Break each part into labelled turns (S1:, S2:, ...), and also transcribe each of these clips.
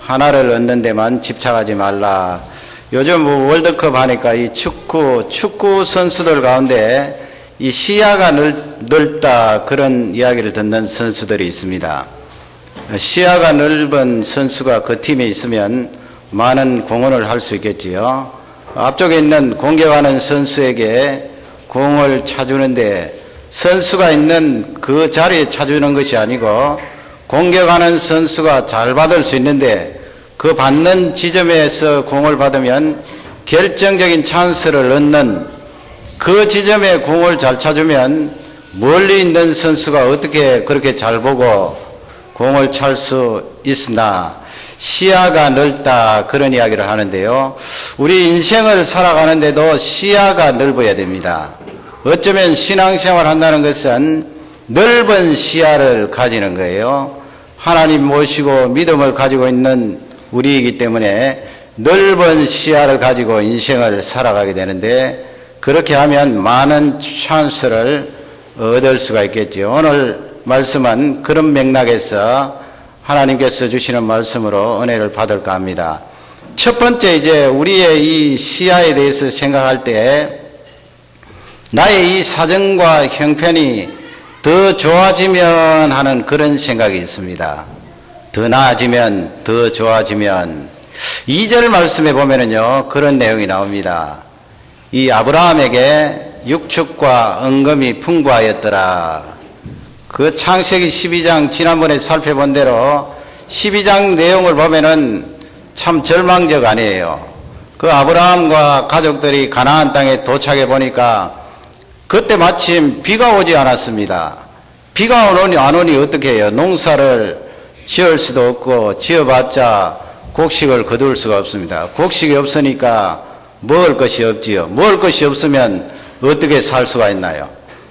S1: 하나를 얻는 데만 집착하지 말라. 요즘 뭐 월드컵 하니까 이 축구 선수들 가운데 이 시야가 넓다 그런 이야기를 듣는 선수들이 있습니다. 시야가 넓은 선수가 그 팀에 있으면 많은 공헌을 할 수 있겠지요. 앞쪽에 있는 공격하는 선수에게 공을 차주는데 선수가 있는 그 자리에 차주는 것이 아니고 공격하는 선수가 잘 받을 수 있는데 그 받는 지점에서 공을 받으면 결정적인 찬스를 얻는 그 지점에 공을 잘 차주면 멀리 있는 선수가 어떻게 그렇게 잘 보고 공을 찰 수 있으나 시야가 넓다 그런 이야기를 하는데요. 우리 인생을 살아가는데도 시야가 넓어야 됩니다. 어쩌면 신앙생활 한다는 것은 넓은 시야를 가지는 거예요. 하나님 모시고 믿음을 가지고 있는 우리이기 때문에 넓은 시야를 가지고 인생을 살아가게 되는데 그렇게 하면 많은 찬스를 얻을 수가 있겠죠. 오늘 말씀은 그런 맥락에서 하나님께서 주시는 말씀으로 은혜를 받을까 합니다. 첫 번째 이제 우리의 이 시야에 대해서 생각할 때 나의 이 사정과 형편이 더 좋아지면 하는 그런 생각이 있습니다. 더 나아지면, 더 좋아지면. 2절 말씀에 보면은요, 그런 내용이 나옵니다. 이 아브라함에게 육축과 은금이 풍부하였더라. 그 창세기 12장 지난번에 살펴본 대로 12장 내용을 보면은 참 절망적 아니에요. 그 아브라함과 가족들이 가나안 땅에 도착해 보니까 그때 마침 비가 오지 않았습니다. 비가 안 오니 어떻게 해요? 농사를 지을 수도 없고 지어봤자 곡식을 거둘 수가 없습니다. 곡식이 없으니까 먹을 것이 없지요. 먹을 것이 없으면 어떻게 살 수가 있나요?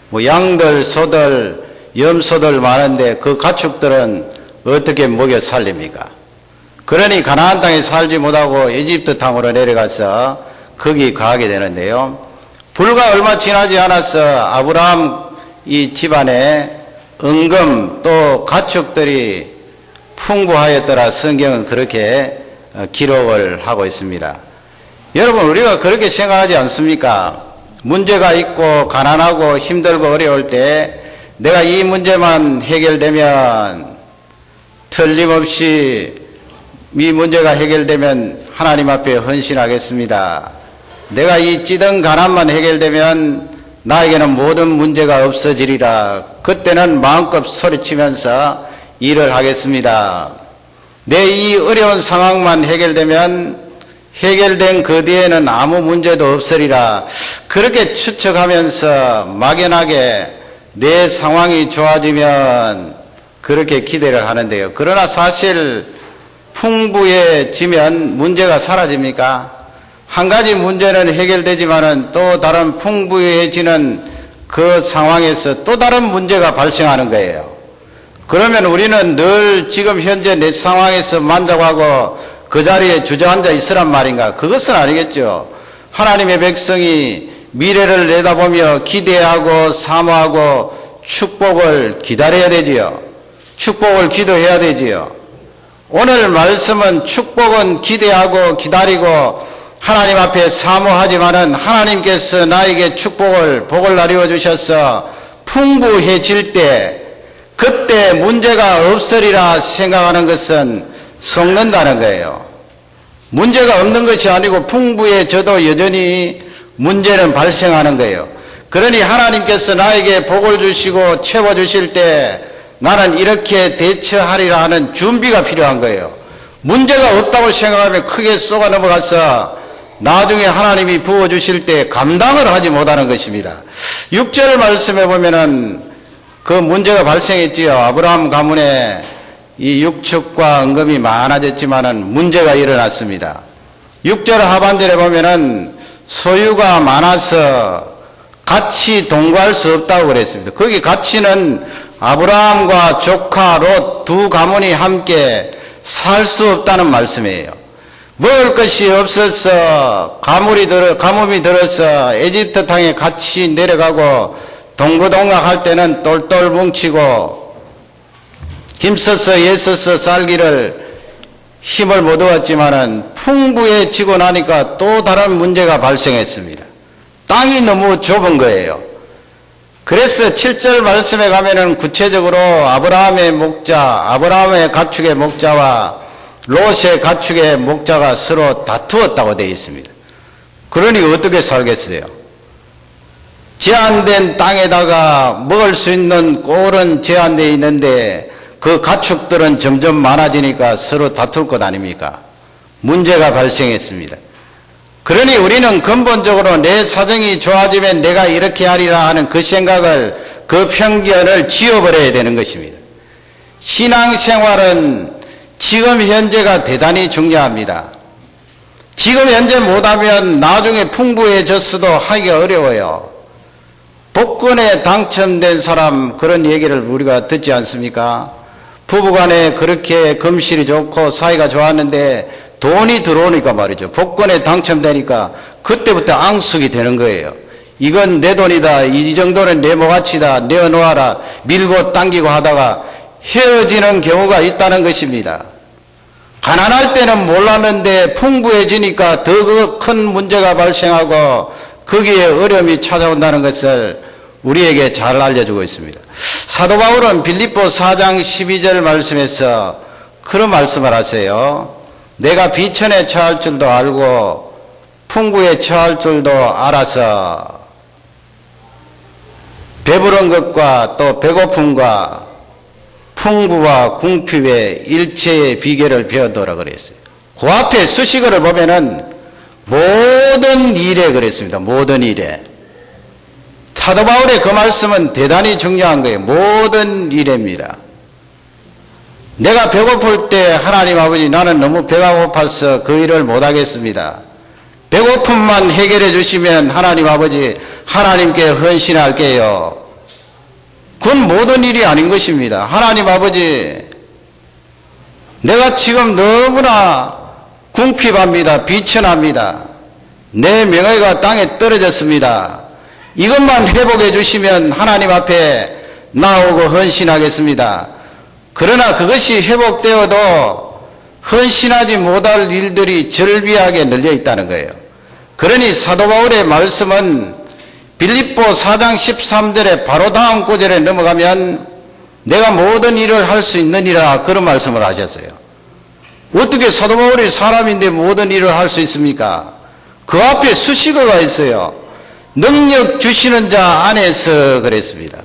S1: 뭐 양들, 소들, 염소들 많은데 그 가축들은 어떻게 먹여 살립니까? 그러니 가나안 땅에 살지 못하고 이집트 땅으로 내려가서 거기 가게 되는데요. 불과 얼마 지나지 않아서 아브라함 이 집안에 은금 또 가축들이 풍부하였더라. 성경은 그렇게 기록을 하고 있습니다. 여러분 우리가 그렇게 생각하지 않습니까? 문제가 있고 가난하고 힘들고 어려울 때 내가 이 문제만 해결되면 틀림없이 이 문제가 해결되면 하나님 앞에 헌신하겠습니다. 내가 이 찌든 가난만 해결되면 나에게는 모든 문제가 없어지리라. 그때는 마음껏 소리치면서 일을 하겠습니다. 내 이 어려운 상황만 해결되면 해결된 그 뒤에는 아무 문제도 없으리라. 그렇게 추측하면서 막연하게 내 상황이 좋아지면 그렇게 기대를 하는데요. 그러나 사실 풍부해지면 문제가 사라집니까? 한 가지 문제는 해결되지만은 또 다른 풍부해지는 그 상황에서 또 다른 문제가 발생하는 거예요. 그러면 우리는 늘 지금 현재 내 상황에서 만족하고 그 자리에 주저앉아 있으란 말인가? 그것은 아니겠죠. 하나님의 백성이 미래를 내다보며 기대하고 사모하고 축복을 기다려야 되지요. 축복을 기도해야 되지요. 오늘 말씀은 축복은 기대하고 기다리고 하나님 앞에 사모하지만은 하나님께서 나에게 축복을 복을 나누어 주셔서 풍부해질 때 그때 문제가 없으리라 생각하는 것은 속는다는 거예요. 문제가 없는 것이 아니고 풍부해져도 여전히 문제는 발생하는 거예요. 그러니 하나님께서 나에게 복을 주시고 채워주실 때 나는 이렇게 대처하리라 하는 준비가 필요한 거예요. 문제가 없다고 생각하면 크게 쏘가 넘어가서 나중에 하나님이 부어주실 때 감당을 하지 못하는 것입니다. 6절 말씀해 보면은 그 문제가 발생했지요. 아브라함 가문에 이 육축과 은금이 많아졌지만은 문제가 일어났습니다. 6절 하반절에 보면은 소유가 많아서 같이 동거할 수 없다고 그랬습니다. 거기 같이는 아브라함과 조카 롯 두 가문이 함께 살 수 없다는 말씀이에요. 먹을 것이 없어서 가뭄이 들어서 에집트 땅에 같이 내려가고 동거동락 할 때는 똘똘 뭉치고 힘써서 애써서 살기를 힘을 못 얻었지만은 풍부해지고 나니까 또 다른 문제가 발생했습니다. 땅이 너무 좁은 거예요. 그래서 7절 말씀에 가면은 구체적으로 아브라함의 목자, 아브라함의 가축의 목자와 롯의 가축의 목자가 서로 다투었다고 되어 있습니다. 그러니 어떻게 살겠어요? 제한된 땅에다가 먹을 수 있는 꼴은 제한되어 있는데 그 가축들은 점점 많아지니까 서로 다툴 것 아닙니까? 문제가 발생했습니다. 그러니 우리는 근본적으로 내 사정이 좋아지면 내가 이렇게 하리라 하는 그 생각을, 그 편견을 지워버려야 되는 것입니다. 신앙생활은 지금 현재가 대단히 중요합니다. 지금 현재 못하면 나중에 풍부해졌어도 하기가 어려워요. 복권에 당첨된 사람 그런 얘기를 우리가 듣지 않습니까? 부부간에 그렇게 금실이 좋고 사이가 좋았는데 돈이 들어오니까 말이죠. 복권에 당첨되니까 그때부터 앙숙이 되는 거예요. 이건 내 돈이다. 이 정도는 내 모가치다. 내어놓아라. 밀고 당기고 하다가 헤어지는 경우가 있다는 것입니다. 가난할 때는 몰랐는데 풍부해지니까 더 큰 문제가 발생하고 거기에 어려움이 찾아온다는 것을 우리에게 잘 알려주고 있습니다. 사도 바울은 빌립보 4장 12절 말씀에서 그런 말씀을 하세요. 내가 비천에 처할 줄도 알고 풍부에 처할 줄도 알아서 배부른 것과 또 배고픔과 풍부와 궁핍의 일체의 비결을 배워둬라 그랬어요. 그 앞에 수식어를 보면은 모든 일에 그랬습니다. 모든 일에. 사도 바울의 그 말씀은 대단히 중요한 거예요. 모든 일입니다. 내가 배고플 때 하나님 아버지 나는 너무 배가 고파서 그 일을 못하겠습니다. 배고픔만 해결해 주시면 하나님 아버지 하나님께 헌신할게요. 그건 모든 일이 아닌 것입니다. 하나님 아버지 내가 지금 너무나 궁핍합니다. 비천합니다. 내 명예가 땅에 떨어졌습니다. 이것만 회복해 주시면 하나님 앞에 나오고 헌신하겠습니다. 그러나 그것이 회복되어도 헌신하지 못할 일들이 절비하게 널려 있다는 거예요. 그러니 사도 바울의 말씀은 빌립보 4장 13절에 바로 다음 구절에 넘어가면 내가 모든 일을 할 수 있느니라 그런 말씀을 하셨어요. 어떻게 사도 바울이 사람인데 모든 일을 할 수 있습니까? 그 앞에 수식어가 있어요. 능력 주시는 자 안에서 그랬습니다.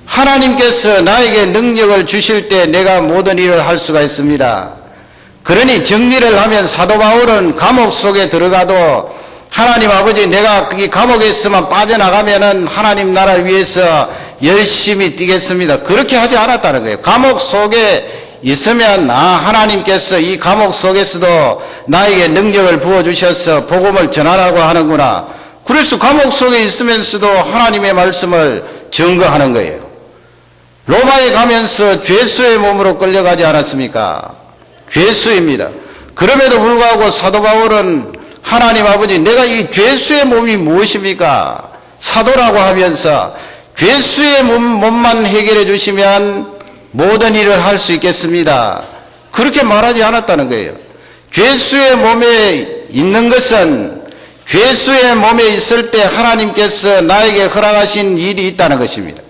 S1: 하나님께서 나에게 능력을 주실 때 내가 모든 일을 할 수가 있습니다. 그러니 정리를 하면 사도 바울은 감옥 속에 들어가도 하나님 아버지 내가 이 감옥에서만 빠져나가면은 하나님 나라 위해서 열심히 뛰겠습니다. 그렇게 하지 않았다는 거예요. 감옥 속에 있으면 하나님께서 이 감옥 속에서도 나에게 능력을 부어주셔서 복음을 전하라고 하는구나. 그래서 감옥 속에 있으면서도 하나님의 말씀을 증거하는 거예요. 로마에 가면서 죄수의 몸으로 끌려가지 않았습니까? 죄수입니다. 그럼에도 불구하고 사도 바울은 하나님 아버지 내가 이 죄수의 몸이 무엇입니까? 사도라고 하면서 죄수의 몸만 해결해 주시면 모든 일을 할 수 있겠습니다. 그렇게 말하지 않았다는 거예요. 죄수의 몸에 있는 것은 죄수의 몸에 있을 때 하나님께서 나에게 허락하신 일이 있다는 것입니다.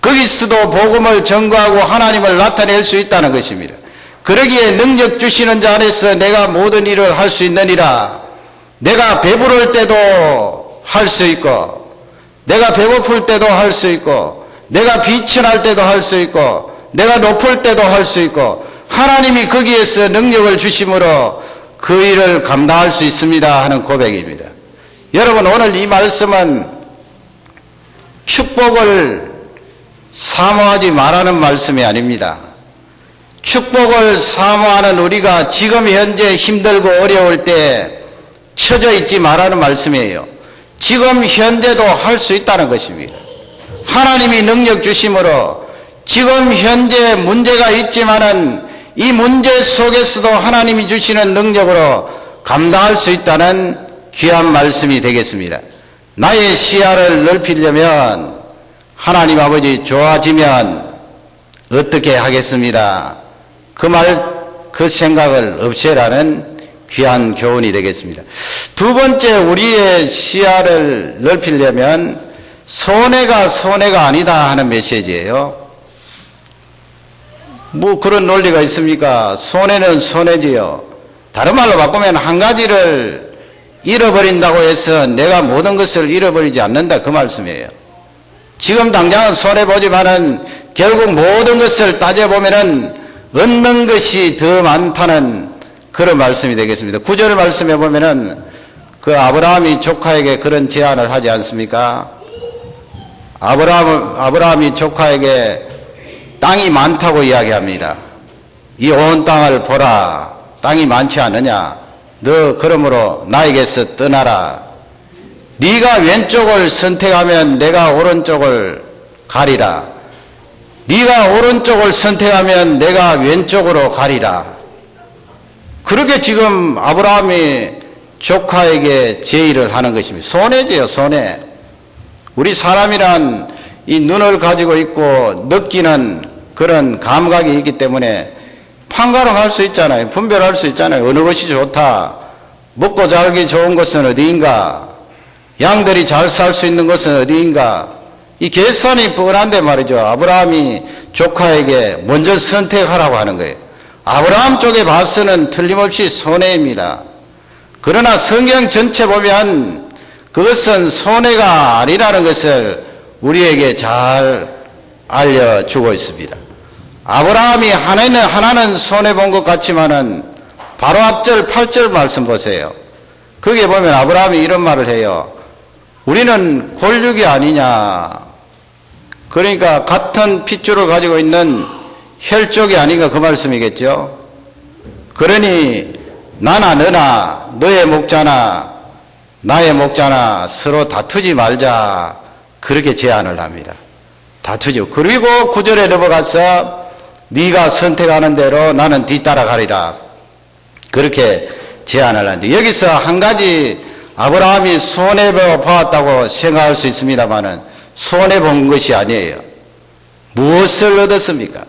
S1: 거기서도 복음을 전거하고 하나님을 나타낼 수 있다는 것입니다. 그러기에 능력 주시는 자 안에서 내가 모든 일을 할 수 있느니라. 내가 배부를 때도 할 수 있고 내가 배고플 때도 할 수 있고 내가 비천할 때도 할 수 있고 내가 높을 때도 할 수 있고 하나님이 거기에서 능력을 주심으로 그 일을 감당할 수 있습니다 하는 고백입니다. 여러분 오늘 이 말씀은 축복을 사모하지 말라는 말씀이 아닙니다. 축복을 사모하는 우리가 지금 현재 힘들고 어려울 때 처져 있지 말라는 말씀이에요. 지금 현재도 할 수 있다는 것입니다. 하나님이 능력 주심으로 지금 현재 문제가 있지만은 이 문제 속에서도 하나님이 주시는 능력으로 감당할 수 있다는 귀한 말씀이 되겠습니다. 나의 시야를 넓히려면 하나님 아버지 좋아지면 어떻게 하겠습니다. 그 그 생각을 없애라는 귀한 교훈이 되겠습니다. 두 번째, 우리의 시야를 넓히려면 손해가 아니다 하는 메시지예요. 뭐 그런 논리가 있습니까? 손해는 손해지요. 다른 말로 바꾸면 한 가지를 잃어버린다고 해서 내가 모든 것을 잃어버리지 않는다, 그 말씀이에요. 지금 당장은 손해보지만은 결국 모든 것을 따져보면은 얻는 것이 더 많다는 그런 말씀이 되겠습니다. 9절 말씀해 보면은 그 아브라함이 조카에게 그런 제안을 하지 않습니까? 아브라함이 조카에게 땅이 많다고 이야기합니다. 이 온 땅을 보라. 땅이 많지 않느냐? 너 그러므로 나에게서 떠나라. 네가 왼쪽을 선택하면 내가 오른쪽을 가리라. 네가 오른쪽을 선택하면 내가 왼쪽으로 가리라. 그렇게 지금 아브라함이 조카에게 제의를 하는 것입니다. 손해지요, 손해. 우리 사람이란 이 눈을 가지고 있고 느끼는 그런 감각이 있기 때문에 판가름할 수 있잖아요. 분별할 수 있잖아요. 어느 것이 좋다. 먹고 살기 좋은 것은 어디인가. 양들이 잘 살 수 있는 것은 어디인가. 이 계산이 뻔한데 말이죠. 아브라함이 조카에게 먼저 선택하라고 하는 거예요. 아브라함 쪽에 봐서는 틀림없이 손해입니다. 그러나 성경 전체 보면 그것은 손해가 아니라는 것을 우리에게 잘 알려주고 있습니다. 아브라함이 하나는 손해본 것 같지만은 바로 앞절 8절 말씀 보세요. 거기에 보면 아브라함이 이런 말을 해요. 우리는 골육이 아니냐. 그러니까 같은 핏줄을 가지고 있는 혈족이 아닌가 그 말씀이겠죠. 그러니 나나 너나 너의 목자나 나의 목자나 서로 다투지 말자. 그렇게 제안을 합니다. 다투죠. 그리고 9절에 넘어가서 네가 선택하는 대로 나는 뒤따라가리라. 그렇게 제안을 하는데 여기서 한 가지 아브라함이 손해보았다고 생각할 수 있습니다만은 손해본 것이 아니에요. 무엇을 얻었습니까?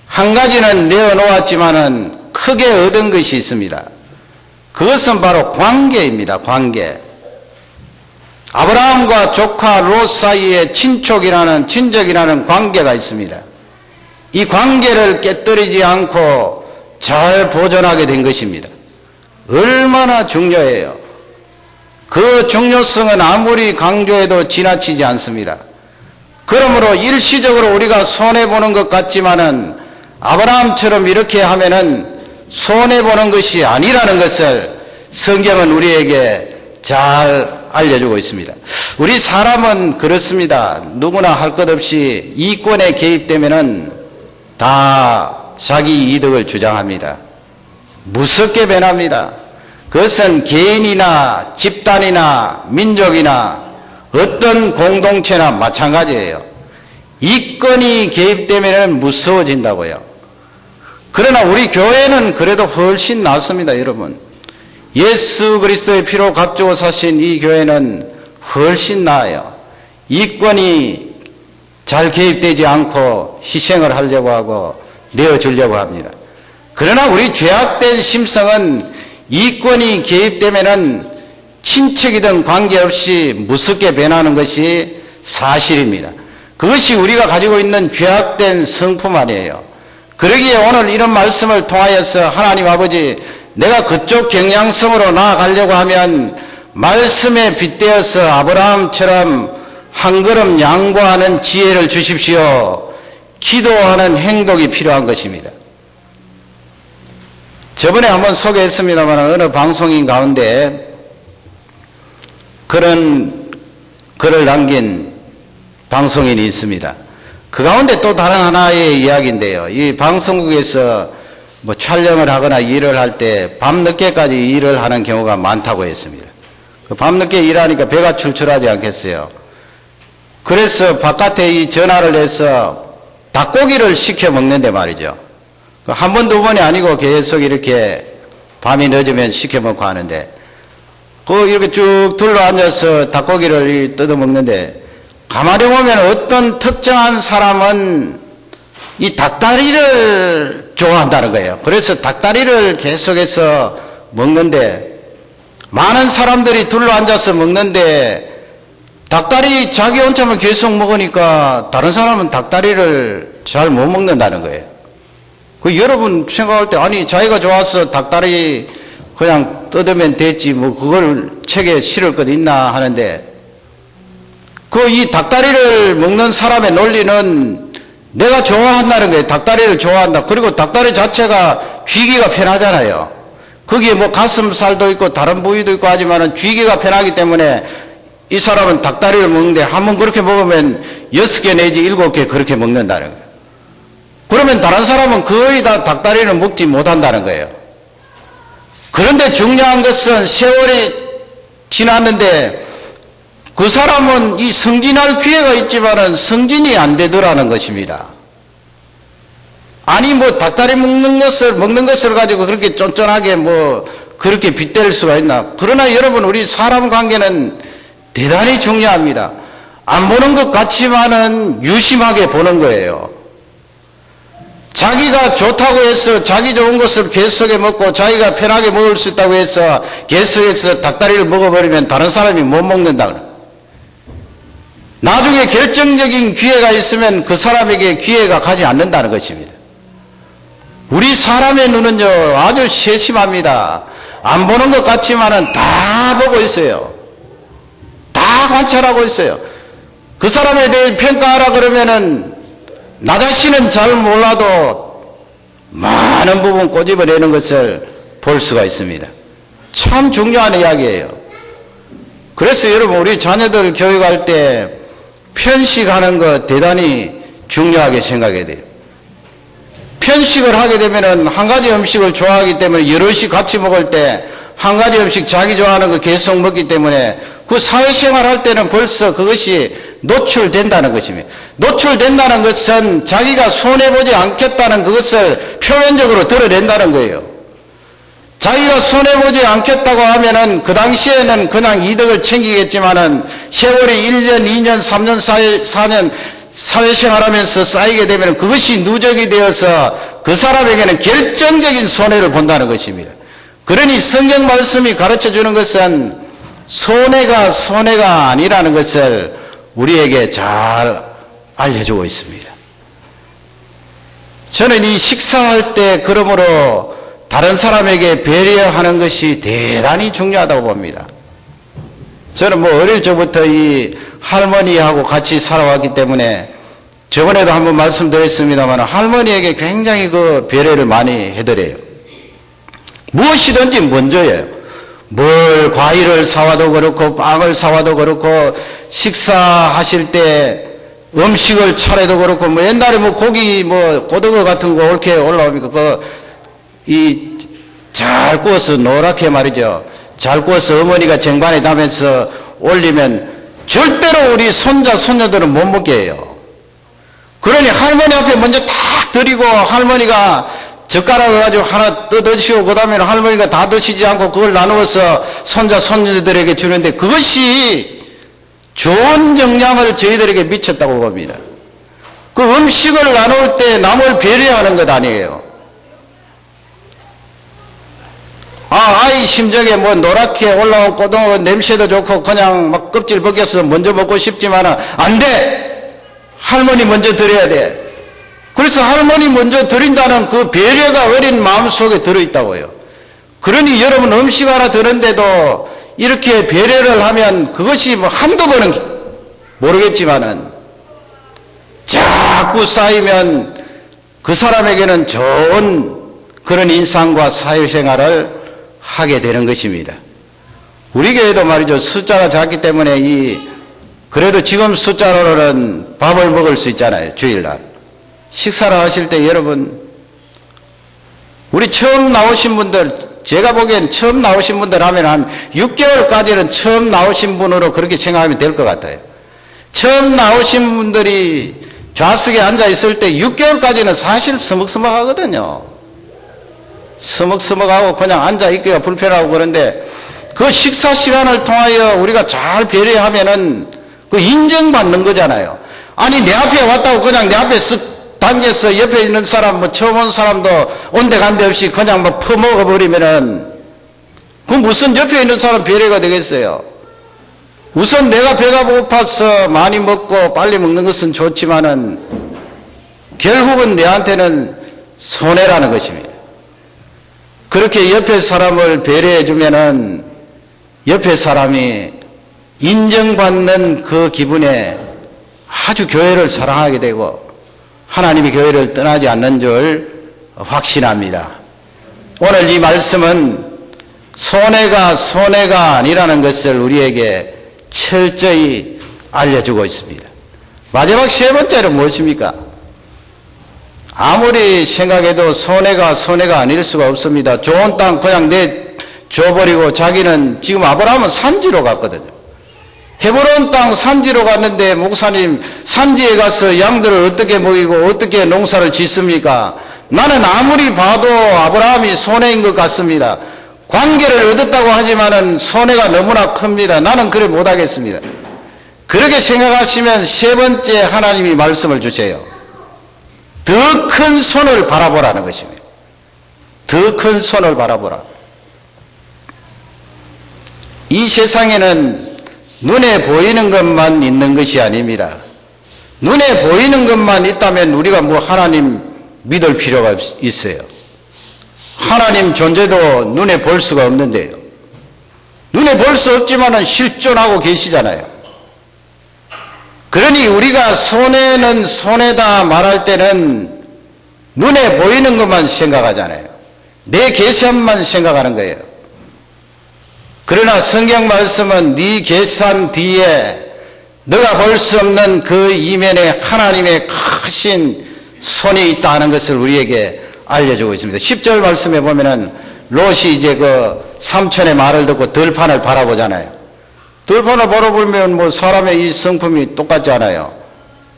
S1: 한 가지는 내어놓았지만은 크게 얻은 것이 있습니다. 그것은 바로 관계입니다. 관계. 아브라함과 조카 롯 사이에 친족이라는 관계가 있습니다. 이 관계를 깨뜨리지 않고 잘 보존하게 된 것입니다. 얼마나 중요해요. 그 중요성은 아무리 강조해도 지나치지 않습니다. 그러므로 일시적으로 우리가 손해보는 것 같지만은 아브라함처럼 이렇게 하면은 손해보는 것이 아니라는 것을 성경은 우리에게 잘 알려주고 있습니다. 우리 사람은 그렇습니다. 누구나 할 것 없이 이권에 개입되면은 다 자기 이득을 주장합니다. 무섭게 변합니다. 그것은 개인이나 집단이나 민족이나 어떤 공동체나 마찬가지예요. 이권이 개입되면 무서워진다고요. 그러나 우리 교회는 그래도 훨씬 낫습니다, 여러분. 예수 그리스도의 피로 값주고 사신 이 교회는 훨씬 나아요. 이권이 잘 개입되지 않고 희생을 하려고 하고 내어주려고 합니다. 그러나 우리 죄악된 심성은 이권이 개입되면은 친척이든 관계없이 무섭게 변하는 것이 사실입니다. 그것이 우리가 가지고 있는 죄악된 성품 아니에요. 그러기에 오늘 이런 말씀을 통하여서 하나님 아버지, 내가 그쪽 경향성으로 나아가려고 하면 말씀에 빗대어서 아브라함처럼 한 걸음 양보하는 지혜를 주십시오. 기도하는 행동이 필요한 것입니다. 저번에 한번 소개했습니다만 어느 방송인 가운데 그런 글을 남긴 방송인이 있습니다. 그 가운데 또 다른 하나의 이야기인데요. 이 방송국에서 뭐 촬영을 하거나 일을 할 때 밤늦게까지 일을 하는 경우가 많다고 했습니다. 그 밤늦게 일하니까 배가 출출하지 않겠어요. 그래서 바깥에 이 전화를 해서 닭고기를 시켜 먹는데 말이죠. 한 번, 두 번이 아니고 계속 이렇게 밤이 늦으면 시켜 먹고 하는데, 이렇게 쭉 둘러앉아서 닭고기를 뜯어 먹는데, 가만히 보면 어떤 특정한 사람은 이 닭다리를 좋아한다는 거예요. 그래서 닭다리를 계속해서 먹는데, 많은 사람들이 둘러앉아서 먹는데 닭다리 자기 혼자만 계속 먹으니까 다른 사람은 닭다리를 잘 못 먹는다는 거예요. 그 여러분 생각할 때, 아니 자기가 좋아서 닭다리 그냥 뜯으면 됐지 뭐 그걸 책에 실을 것 있나 하는데, 그 이 닭다리를 먹는 사람의 논리는 내가 좋아한다는 거예요. 닭다리를 좋아한다. 그리고 닭다리 자체가 쥐기가 편하잖아요. 거기에 뭐 가슴살도 있고 다른 부위도 있고 하지만은 쥐기가 편하기 때문에 이 사람은 닭다리를 먹는데 한번 그렇게 먹으면 6개 내지 7개 그렇게 먹는다는 거예요. 그러면 다른 사람은 거의 다 닭다리를 먹지 못한다는 거예요. 그런데 중요한 것은 세월이 지났는데 그 사람은 이 승진할 기회가 있지만은 승진이 안 되더라는 것입니다. 아니 뭐 닭다리 먹는 것을 가지고 그렇게 쫀쫀하게 뭐 그렇게 빗댈 수가 있나. 그러나 여러분, 우리 사람 관계는 대단히 중요합니다. 안 보는 것 같지만은 유심하게 보는 거예요. 자기가 좋다고 해서 자기 좋은 것을 계속해 먹고 자기가 편하게 먹을 수 있다고 해서 계속해서 닭다리를 먹어버리면 다른 사람이 못 먹는다. 나중에 결정적인 기회가 있으면 그 사람에게 기회가 가지 않는다는 것입니다. 우리 사람의 눈은요 아주 세심합니다. 안 보는 것 같지만은 다 보고 있어요. 다 관찰하고 있어요. 그 사람에 대해 평가하라 그러면은 나 자신은 잘 몰라도 많은 부분 꼬집어내는 것을 볼 수가 있습니다. 참 중요한 이야기예요. 그래서 여러분, 우리 자녀들 교육할 때 편식하는 거 대단히 중요하게 생각해야 돼요. 편식을 하게 되면은 한 가지 음식을 좋아하기 때문에 여럿이 같이 먹을 때 한 가지 음식 자기 좋아하는 거 계속 먹기 때문에 그 사회생활 할 때는 벌써 그것이 노출된다는 것입니다. 노출된다는 것은 자기가 손해보지 않겠다는 그것을 표면적으로 드러낸다는 거예요. 자기가 손해보지 않겠다고 하면은 그 당시에는 그냥 이득을 챙기겠지만은 세월이 1년, 2년, 3년, 4년 사회생활하면서 쌓이게 되면 그것이 누적이 되어서 그 사람에게는 결정적인 손해를 본다는 것입니다. 그러니 성경 말씀이 가르쳐주는 것은 손해가 아니라는 것을 우리에게 잘 알려주고 있습니다. 저는 이 식사할 때 그러므로 다른 사람에게 배려하는 것이 대단히 중요하다고 봅니다. 저는 뭐 어릴 적부터 이 할머니하고 같이 살아왔기 때문에 저번에도 한번 말씀드렸습니다만 할머니에게 굉장히 그 배려를 많이 해드려요. 무엇이든지 먼저예요. 뭘 과일을 사와도 그렇고 빵을 사와도 그렇고 식사하실 때 음식을 차려도 그렇고 뭐 옛날에 뭐 고기 뭐 고등어 같은 거 이렇게 올라오니까 이 잘 구워서 노랗게 말이죠. 잘 구워서 어머니가 쟁반에 담아서 올리면 절대로 우리 손자 손녀들은 못 먹게 해요. 그러니 할머니 앞에 먼저 딱 드리고 할머니가 젓가락을 가지고 하나 뜯으시고 그 다음에 할머니가 다 드시지 않고 그걸 나누어서 손자 손녀들에게 주는데 그것이 좋은 영향을 저희들에게 미쳤다고 봅니다. 그 음식을 나눌 때 남을 배려하는 것 아니에요. 아이 심정에 뭐 노랗게 올라온 고등어 냄새도 좋고 그냥 막 껍질 벗겨서 먼저 먹고 싶지만은 안 돼! 할머니 먼저 드려야 돼. 그래서 할머니 먼저 드린다는 그 배려가 어린 마음속에 들어있다고요. 그러니 여러분 음식 하나 드는데도 이렇게 배려를 하면 그것이 뭐 한두 번은 모르겠지만은 자꾸 쌓이면 그 사람에게는 좋은 그런 인상과 사회생활을 하게 되는 것입니다. 우리 교회도 말이죠. 숫자가 작기 때문에 그래도 지금 숫자로는 밥을 먹을 수 있잖아요. 주일날. 식사를 하실 때 여러분, 우리 처음 나오신 분들, 제가 보기엔 처음 나오신 분들 하면 한 6개월까지는 처음 나오신 분으로 그렇게 생각하면 될 것 같아요. 처음 나오신 분들이 좌석에 앉아 있을 때 6개월까지는 사실 서먹서먹하거든요. 서먹서먹하고 그냥 앉아 있기가 불편하고 그런데 그 식사 시간을 통하여 우리가 잘 배려하면은 그 인정받는 거잖아요. 아니 내 앞에 왔다고 그냥 내 앞에 쓱 당겨서 옆에 있는 사람, 뭐 처음 온 사람도 온데간데 없이 그냥 뭐 퍼먹어버리면은 그 무슨 옆에 있는 사람 배려가 되겠어요? 우선 내가 배가 고파서 많이 먹고 빨리 먹는 것은 좋지만은 결국은 내한테는 손해라는 것입니다. 그렇게 옆에 사람을 배려해 주면은 옆에 사람이 인정받는 그 기분에 아주 교회를 사랑하게 되고 하나님이 교회를 떠나지 않는 줄 확신합니다. 오늘 이 말씀은 손해가 아니라는 것을 우리에게 철저히 알려주고 있습니다. 마지막 세 번째는 무엇입니까? 아무리 생각해도 손해가 아닐 수가 없습니다. 좋은 땅 그냥 내줘버리고 자기는 지금 아브라함은 산지로 갔거든요. 헤브론 땅 산지로 갔는데 목사님 산지에 가서 양들을 어떻게 먹이고 어떻게 농사를 짓습니까? 나는 아무리 봐도 아브라함이 손해인 것 같습니다. 관계를 얻었다고 하지만은 손해가 너무나 큽니다. 나는 그래 못하겠습니다. 그렇게 생각하시면 세 번째 하나님이 말씀을 주세요. 더 큰 손을 바라보라는 것입니다. 더 큰 손을 바라보라. 이 세상에는 눈에 보이는 것만 있는 것이 아닙니다. 눈에 보이는 것만 있다면 우리가 뭐 하나님 믿을 필요가 있어요. 하나님 존재도 눈에 볼 수가 없는데요. 눈에 볼 수 없지만은 실존하고 계시잖아요. 그러니 우리가 손해는 손해다 말할 때는 눈에 보이는 것만 생각하잖아요. 내 계산만 생각하는 거예요. 그러나 성경 말씀은 네 계산 뒤에 너가 볼 수 없는 그 이면에 하나님의 크신 손이 있다는 것을 우리에게 알려주고 있습니다. 10절 말씀에 보면은 롯이 이제 그 삼촌의 말을 듣고 들판을 바라보잖아요. 들판을 바라보면 뭐 사람의 이 성품이 똑같지 않아요.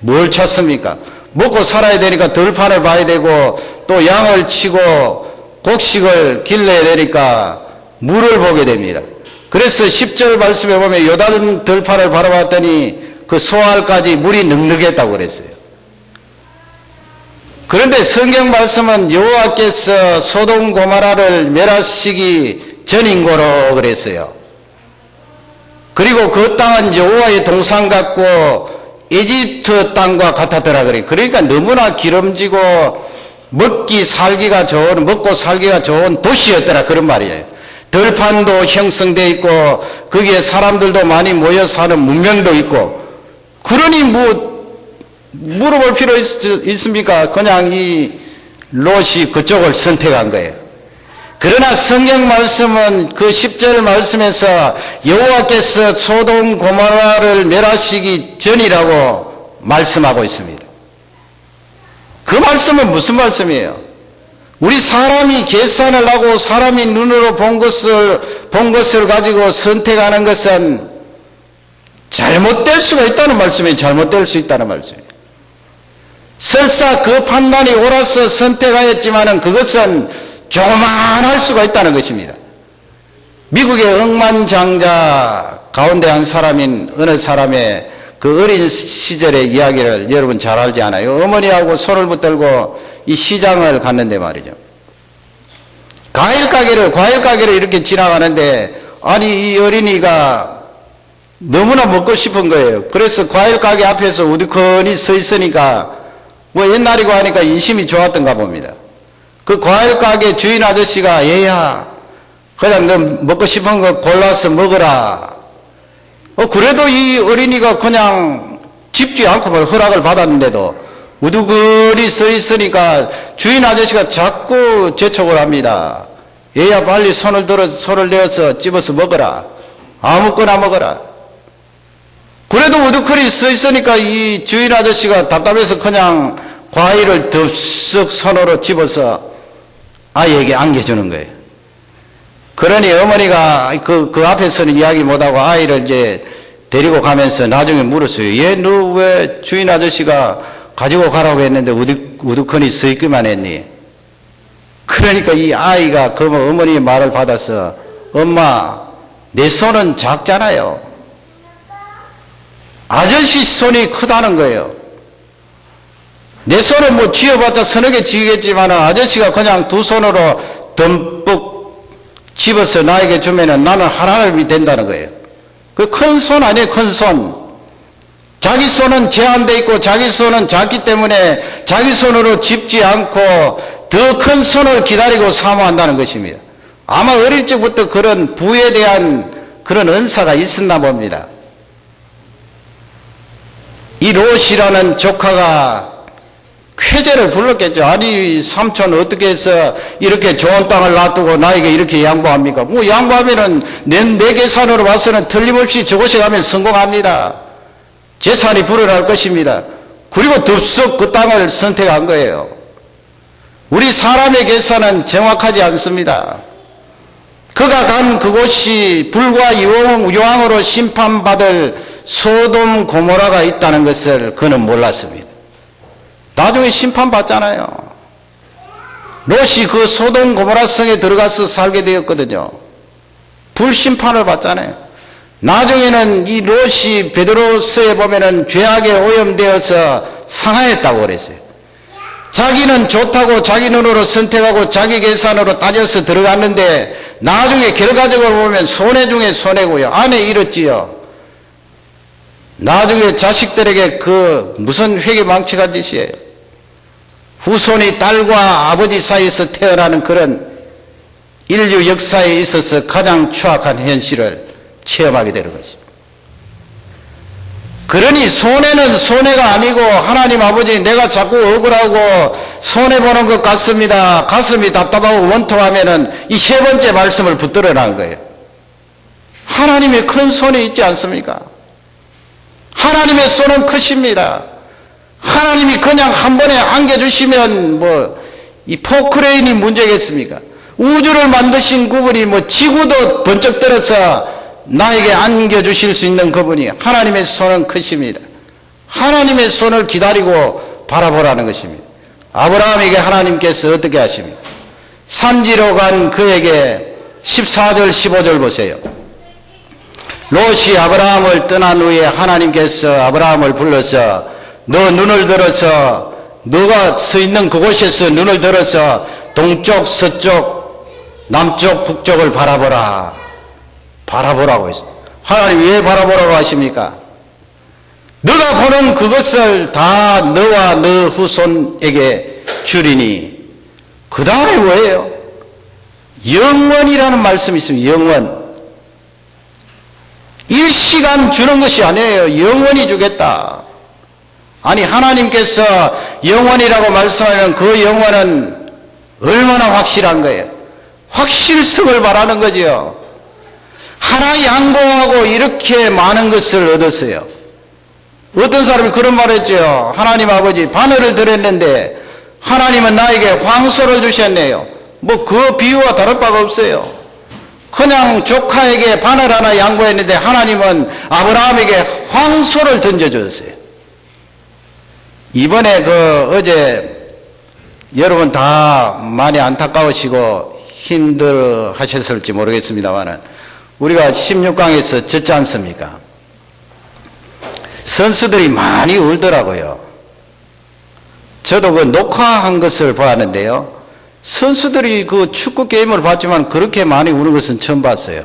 S1: 뭘 찾습니까? 먹고 살아야 되니까 들판을 봐야 되고 또 양을 치고 곡식을 길러야 되니까 물을 보게 됩니다. 그래서 10절 말씀에 보면 요단 들판을 바라봤더니 그 소알까지 물이 넉넉했다고 그랬어요. 그런데 성경 말씀은 여호와께서 소돔 고모라를 멸하시기 전인 고로 그랬어요. 그리고 그 땅은 여호와의 동산 같고 이집트 땅과 같았더라 그래요. 그러니까 너무나 기름지고 먹고 살기가 좋은 도시였더라 그런 말이에요. 들판도 형성되어 있고 거기에 사람들도 많이 모여 사는 문명도 있고 그러니 뭐 물어볼 필요 있습니까? 그냥 이 롯이 그쪽을 선택한 거예요. 그러나 성경 말씀은 그 10절 말씀에서 여호와께서 소돔 고모라를 멸하시기 전이라고 말씀하고 있습니다. 그 말씀은 무슨 말씀이에요? 우리 사람이 계산을 하고 사람이 눈으로 본 것을 가지고 선택하는 것은 잘못될 수가 있다는 말씀이에요. 잘못될 수 있다는 말씀이에요. 설사 그 판단이 옳아서 선택하였지만은 그것은 조그만할 수가 있다는 것입니다. 미국의 억만장자 가운데 한 사람인 어느 사람의 그 어린 시절의 이야기를 여러분 잘 알지 않아요? 어머니하고 손을 붙들고 이 시장을 갔는데 말이죠. 과일 가게를 이렇게 지나가는데 아니 이 어린이가 너무나 먹고 싶은 거예요. 그래서 과일 가게 앞에서 우두커니 서 있으니까 뭐 옛날이고 하니까 인심이 좋았던가 봅니다. 그 과일 가게 주인 아저씨가 얘야 그냥 너 먹고 싶은 거 골라서 먹어라. 그래도 이 어린이가 그냥 짚지 않고 허락을 받았는데도 우두커니 서 있으니까 주인 아저씨가 자꾸 재촉을 합니다. 얘야 빨리 손을 내어서 집어서 먹어라. 아무거나 먹어라. 그래도 우두커니 서 있으니까 이 주인 아저씨가 답답해서 그냥 과일을 덥석 손으로 집어서 아이에게 안겨주는 거예요. 그러니 어머니가 그 앞에서는 이야기 못하고 아이를 이제 데리고 가면서 나중에 물었어요. 얘 너 왜 주인 아저씨가 가지고 가라고 했는데 우두커니 서 있기만 했니? 그러니까 이 아이가 그 어머니의 말을 받아서 엄마 내 손은 작잖아요. 아저씨 손이 크다는 거예요. 내 손을 뭐 쥐어봤자 서너 개 쥐겠지만 아저씨가 그냥 두 손으로 듬뿍 집어서 나에게 주면은 나는 하나님이 된다는 거예요. 그 큰 손 아니에요, 큰 손. 자기 손은 제한되어 있고 자기 손은 작기 때문에 자기 손으로 짚지 않고 더 큰 손을 기다리고 사모한다는 것입니다. 아마 어릴 적부터 그런 부에 대한 그런 은사가 있었나 봅니다. 이 롯이라는 조카가 쾌재를 불렀겠죠. 아니 삼촌 어떻게 해서 이렇게 좋은 땅을 놔두고 나에게 이렇게 양보합니까? 뭐 양보하면은 내 계산으로 봐서는 틀림없이 저곳에 가면 성공합니다. 재산이 불어날 것입니다. 그리고 덥석 그 땅을 선택한 거예요. 우리 사람의 계산은 정확하지 않습니다. 그가 간 그곳이 불과 유황으로 심판받을 소돔 고모라가 있다는 것을 그는 몰랐습니다. 나중에 심판받잖아요. 롯이 그 소돔 고모라 성에 들어가서 살게 되었거든요. 불심판을 받잖아요. 나중에는 이 롯이 베드로서에 보면은 죄악에 오염되어서 상하였다고 그랬어요. 자기는 좋다고 자기 눈으로 선택하고 자기 계산으로 따져서 들어갔는데 나중에 결과적으로 보면 손해 중에 손해고요. 아내 잃었지요. 나중에 자식들에게 그 무슨 회개망치가 짓이에요. 후손이 딸과 아버지 사이에서 태어나는 그런 인류 역사에 있어서 가장 추악한 현실을 체험하게 되는 것입니다. 그러니 손해는 손해가 아니고 하나님 아버지 내가 자꾸 억울하고 손해보는 것 같습니다. 가슴이 답답하고 원통하면은 이 세 번째 말씀을 붙들어 난 거예요. 하나님의 큰 손이 있지 않습니까? 하나님의 손은 크십니다. 하나님이 그냥 한 번에 안겨주시면 뭐 이 포크레인이 문제겠습니까? 우주를 만드신 그분이 뭐 지구도 번쩍 들어서 나에게 안겨주실 수 있는 그분이 하나님의 손은 크십니다. 하나님의 손을 기다리고 바라보라는 것입니다. 아브라함에게 하나님께서 어떻게 하십니까? 산지로 간 그에게 14절 15절 보세요. 롯이 아브라함을 떠난 후에 하나님께서 아브라함을 불러서 너 눈을 들어서 너가 서 있는 그곳에서 눈을 들어서 동쪽 서쪽 남쪽 북쪽을 바라보라. 바라보라고 했어요. 하나님 왜 바라보라고 하십니까? 너가 보는 그것을 다 너와 너 후손에게 주리니 그 다음에 뭐예요? 영원이라는 말씀이 있습니다. 영원. 일시간 주는 것이 아니에요. 영원히 주겠다. 아니 하나님께서 영원이라고 말씀하면 그 영원은 얼마나 확실한 거예요. 확실성을 말하는 거지요. 하나 양보하고 이렇게 많은 것을 얻었어요. 어떤 사람이 그런 말을 했죠. 하나님 아버지 바늘을 들었는데 하나님은 나에게 황소를 주셨네요. 뭐 그 비유와 다를 바가 없어요. 그냥 조카에게 바늘 하나 양보했는데 하나님은 아브라함에게 황소를 던져줬어요. 이번에 어제 여러분 다 많이 안타까우시고 힘들어 하셨을지 모르겠습니다만은 우리가 16강에서 졌지 않습니까? 선수들이 많이 울더라고요. 저도 그 녹화한 것을 보았는데요. 선수들이 그 축구 게임을 봤지만 그렇게 많이 우는 것은 처음 봤어요.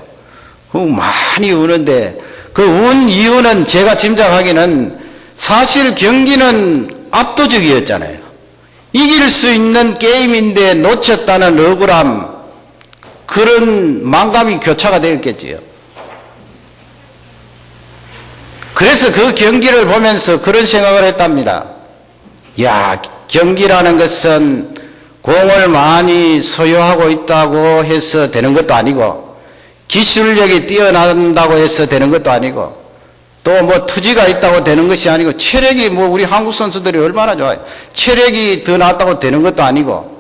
S1: 많이 우는데 그 운 이유는 제가 짐작하기는 사실 경기는 압도적이었잖아요. 이길 수 있는 게임인데 놓쳤다는 억울함, 그런 망감이 교차가 되었겠지요. 그래서 그 경기를 보면서 그런 생각을 했답니다. 야, 경기라는 것은 공을 많이 소유하고 있다고 해서 되는 것도 아니고 기술력이 뛰어난다고 해서 되는 것도 아니고 또 뭐 투지가 있다고 되는 것이 아니고 체력이 뭐 우리 한국 선수들이 얼마나 좋아요. 체력이 더 낫다고 되는 것도 아니고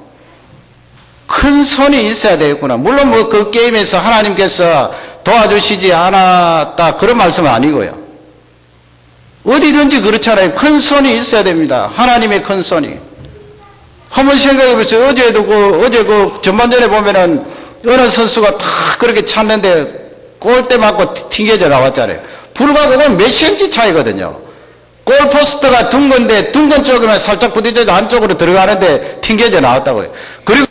S1: 큰 손이 있어야 되겠구나. 물론 뭐 그 게임에서 하나님께서 도와주시지 않았다 그런 말씀은 아니고요. 어디든지 그렇잖아요. 큰 손이 있어야 됩니다. 하나님의 큰 손이. 한번 생각해 보세요. 어제 그 전반전에 보면은 어느 선수가 다 그렇게 찼는데 골대 맞고 튕겨져 나왔잖아요. 불과 그건 몇 센치 차이거든요. 골포스트가 둥근데 둥근 쪽에만 살짝 부딪혀서 안쪽으로 들어가는데 튕겨져 나왔다고요. 그리고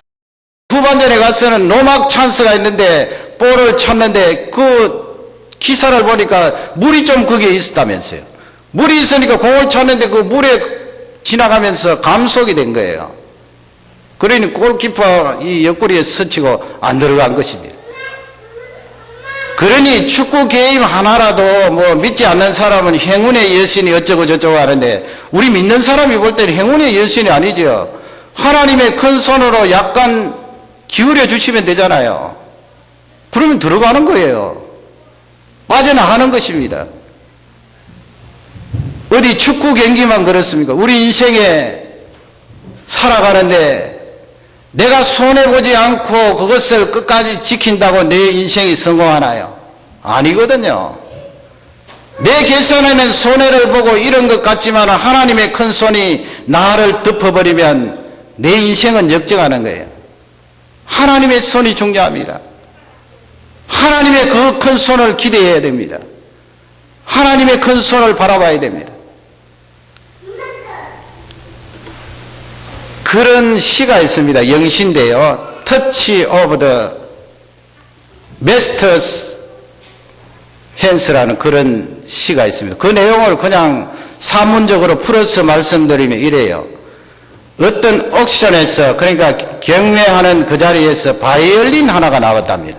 S1: 후반전에 가서는 노막 찬스가 있는데 볼을 쳤는데 그 기사를 보니까 물이 좀 거기에 있었다면서요. 물이 있으니까 공을 쳤는데 그 물에 지나가면서 감속이 된 거예요. 그러니 골키퍼 이 옆구리에 스치고 안 들어간 것입니다. 그러니 축구 게임 하나라도 뭐 믿지 않는 사람은 행운의 여신이 어쩌고 저쩌고 하는데 우리 믿는 사람이 볼 때는 행운의 여신이 아니죠. 하나님의 큰 손으로 약간 기울여 주시면 되잖아요. 그러면 들어가는 거예요. 빠져나가는 것입니다. 어디 축구 경기만 그렇습니까? 우리 인생에 살아가는데 내가 손해보지 않고 그것을 끝까지 지킨다고 내 인생이 성공하나요? 아니거든요. 내 계산에는 손해를 보고 이런 것 같지만 하나님의 큰 손이 나를 덮어버리면 내 인생은 역정하는 거예요. 하나님의 손이 중요합니다. 하나님의 그 큰 손을 기대해야 됩니다. 하나님의 큰 손을 바라봐야 됩니다. 그런 시가 있습니다. 영시인데요. Touch of the Master's Hands라는 그런 시가 있습니다. 그 내용을 그냥 사문적으로 풀어서 말씀드리면 이래요. 어떤 옥션에서, 그러니까 경매하는 그 자리에서 바이올린 하나가 나왔답니다.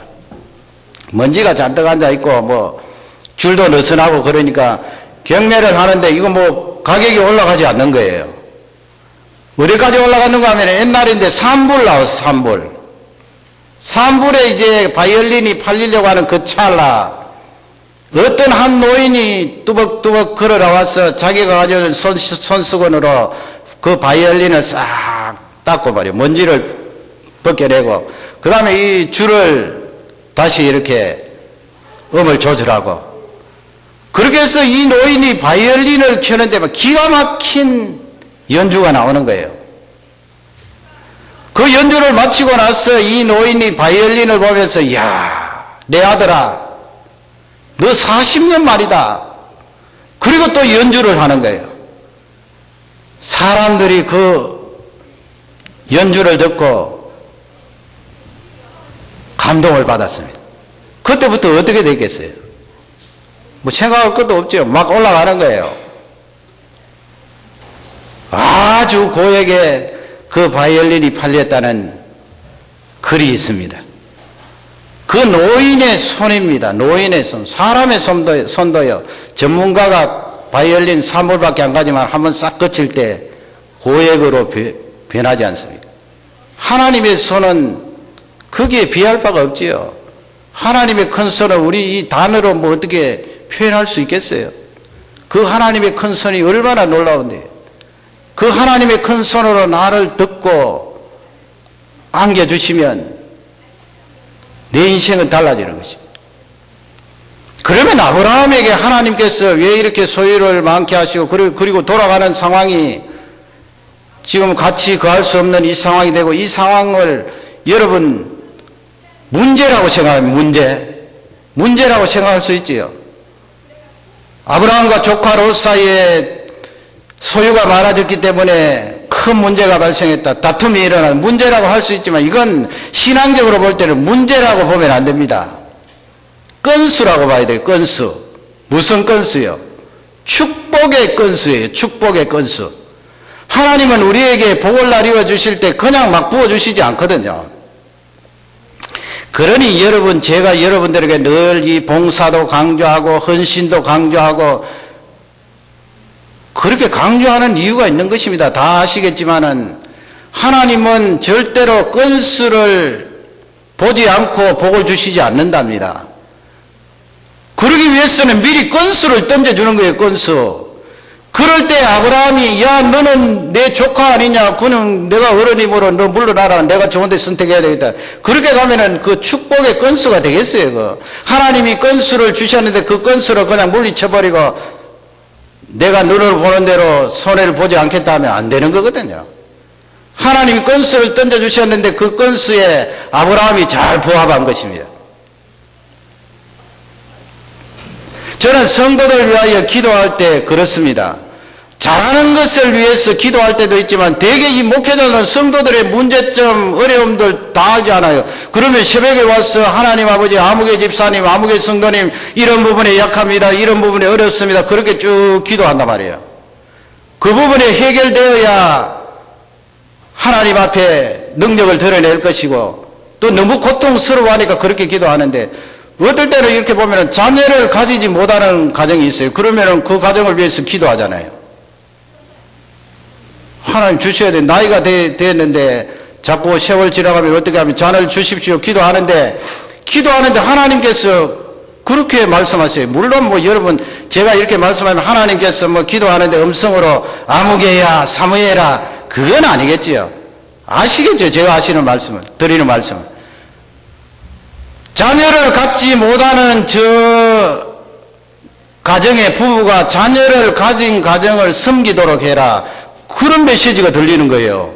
S1: 먼지가 잔뜩 앉아있고 뭐 줄도 느슨하고 그러니까 경매를 하는데 이거 뭐 가격이 올라가지 않는 거예요. 어디까지 올라갔는가 하면 옛날인데 3불 나왔어. 3불에 이제 바이올린이 팔리려고 하는 그 찰나 어떤 한 노인이 뚜벅뚜벅 걸어 나와서 자기가 가져온 손수건으로 그 바이올린을 싹 닦고 말이에요. 먼지를 벗겨내고 그 다음에 이 줄을 다시 이렇게 음을 조절하고 그렇게 해서 이 노인이 바이올린을 켜는데 막 기가 막힌 연주가 나오는 거예요. 그 연주를 마치고 나서 이 노인이 바이올린을 보면서 이야 내 아들아 너 40년 말이다. 그리고 또 연주를 하는 거예요. 사람들이 그 연주를 듣고 감동을 받았습니다. 그때부터 어떻게 됐겠어요? 뭐 생각할 것도 없죠. 막 올라가는 거예요. 아주 고액의 그 바이올린이 팔렸다는 글이 있습니다. 그 노인의 손입니다. 노인의 손. 사람의 손도요. 전문가가 바이올린 3불밖에 안 가지만 한번 싹 거칠 때 고액으로 변하지 않습니까? 하나님의 손은 거기에 비할 바가 없지요. 하나님의 큰 손을 우리 이 단어로 뭐 어떻게 표현할 수 있겠어요? 그 하나님의 큰 손이 얼마나 놀라운데요. 그 하나님의 큰 손으로 나를 듣고 안겨주시면 내 인생은 달라지는 것입니다. 그러면 아브라함에게 하나님께서 왜 이렇게 소유를 많게 하시고 그리고 돌아가는 상황이 지금 같이 거할 수 없는 이 상황이 되고 이 상황을 여러분 문제라고 생각하면 문제라고 생각할 수 있지요. 아브라함과 조카 롯 사이에 소유가 많아졌기 때문에 큰 문제가 발생했다. 다툼이 일어난 문제라고 할 수 있지만 이건 신앙적으로 볼 때는 문제라고 보면 안 됩니다. 건수라고 봐야 돼요. 건수. 무슨 건수요? 축복의 건수예요. 축복의 건수. 하나님은 우리에게 복을 나뉘어 주실 때 그냥 막 부어주시지 않거든요. 그러니 여러분 제가 여러분들에게 늘 이 봉사도 강조하고 헌신도 강조하고 그렇게 강조하는 이유가 있는 것입니다. 다 아시겠지만은 하나님은 절대로 건수를 보지 않고 복을 주시지 않는답니다. 그러기 위해서는 미리 건수를 던져주는 거예요. 건수. 그럴 때 아브라함이 야 너는 내 조카 아니냐. 그는 내가 어른이므로 너 물러나라. 내가 좋은 데 선택해야 되겠다. 그렇게 가면은 그 축복의 건수가 되겠어요. 그. 하나님이 건수를 주셨는데 그 건수를 그냥 물리쳐버리고 내가 눈으로 보는 대로 손해를 보지 않겠다 하면 안 되는 거거든요. 하나님이 건수를 던져주셨는데 그 건수에 아브라함이 잘 부합한 것입니다. 저는 성도들 위하여 기도할 때 그렇습니다. 잘하는 것을 위해서 기도할 때도 있지만 대개 이 목회자들은 성도들의 문제점, 어려움들 다 하지 않아요. 그러면 새벽에 와서 하나님 아버지, 아무개 집사님, 아무개 성도님 이런 부분에 약합니다. 이런 부분에 어렵습니다. 그렇게 쭉 기도한단 말이에요. 그 부분이 해결되어야 하나님 앞에 능력을 드러낼 것이고 또 너무 고통스러워하니까 그렇게 기도하는데 어떨 때는 이렇게 보면 자녀를 가지지 못하는 가정이 있어요. 그러면 그 가정을 위해서 기도하잖아요. 하나님 주셔야 돼. 나이가 됐는데 자꾸 세월 지나가면 어떻게 하면 자녀를 주십시오. 기도하는데 하나님께서 그렇게 말씀하세요. 물론 뭐 여러분 제가 이렇게 말씀하면 하나님께서 뭐 기도하는데 음성으로 아무개야 사무엘아 그건 아니겠지요. 아시겠죠? 제가 아시는 말씀을 드리는 말씀을. 자녀를 갖지 못하는 저 가정의 부부가 자녀를 가진 가정을 섬기도록 해라. 그런 메시지가 들리는 거예요.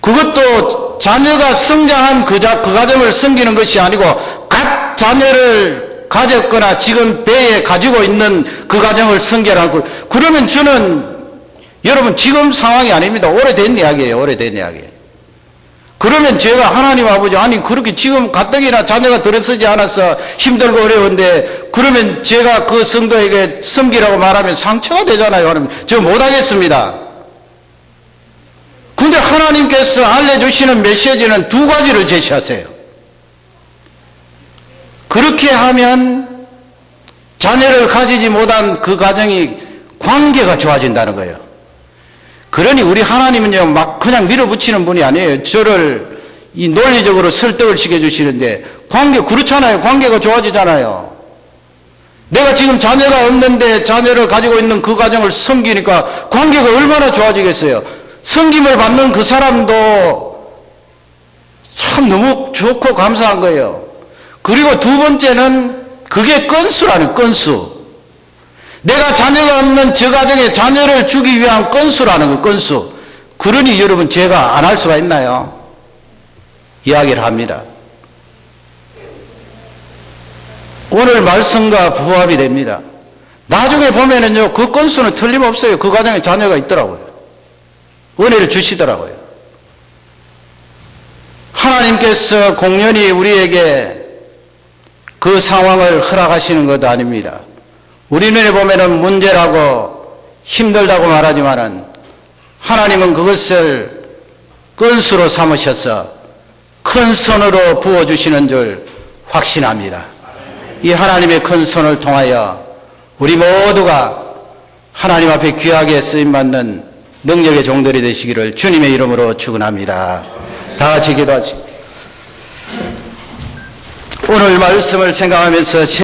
S1: 그것도 자녀가 성장한 그 가정을 섬기는 것이 아니고 각 자녀를 가졌거나 지금 배에 가지고 있는 그 가정을 섬기라고. 그러면 저는 여러분 지금 상황이 아닙니다. 오래된 이야기예요. 오래된 이야기. 그러면 제가 하나님 아버지 아니 그렇게 지금 가뜩이나 자녀가 들어서지 않아서 힘들고 어려운데 그러면 제가 그 성도에게 섬기라고 말하면 상처가 되잖아요. 그러면 저 못하겠습니다. 근데 하나님께서 알려주시는 메시지는 두 가지를 제시하세요. 그렇게 하면 자녀를 가지지 못한 그 가정이 관계가 좋아진다는 거예요. 그러니 우리 하나님은요 막 그냥 밀어붙이는 분이 아니에요. 저를 이 논리적으로 설득을 시켜주시는데 관계 그렇잖아요. 관계가 좋아지잖아요. 내가 지금 자녀가 없는데 자녀를 가지고 있는 그 가정을 섬기니까 관계가 얼마나 좋아지겠어요. 섬김을 받는 그 사람도 참 너무 좋고 감사한 거예요. 그리고 두 번째는 그게 건수라는 건수. 내가 자녀가 없는 저 가정에 자녀를 주기 위한 건수라는 거, 건수. 그러니 여러분 제가 안 할 수가 있나요? 이야기를 합니다. 오늘 말씀과 부합이 됩니다. 나중에 보면은요, 그 건수는 틀림없어요. 그 가정에 자녀가 있더라고요. 은혜를 주시더라고요. 하나님께서 공연히 우리에게 그 상황을 허락하시는 것도 아닙니다. 우리 눈에 보면은 문제라고 힘들다고 말하지만은 하나님은 그것을 건수로 삼으셔서 큰 손으로 부어주시는 줄 확신합니다. 이 하나님의 큰 손을 통하여 우리 모두가 하나님 앞에 귀하게 쓰임받는 능력의 종들이 되시기를 주님의 이름으로 축원합니다. 다 같이 기도하시고 오늘 말씀을 생각하면서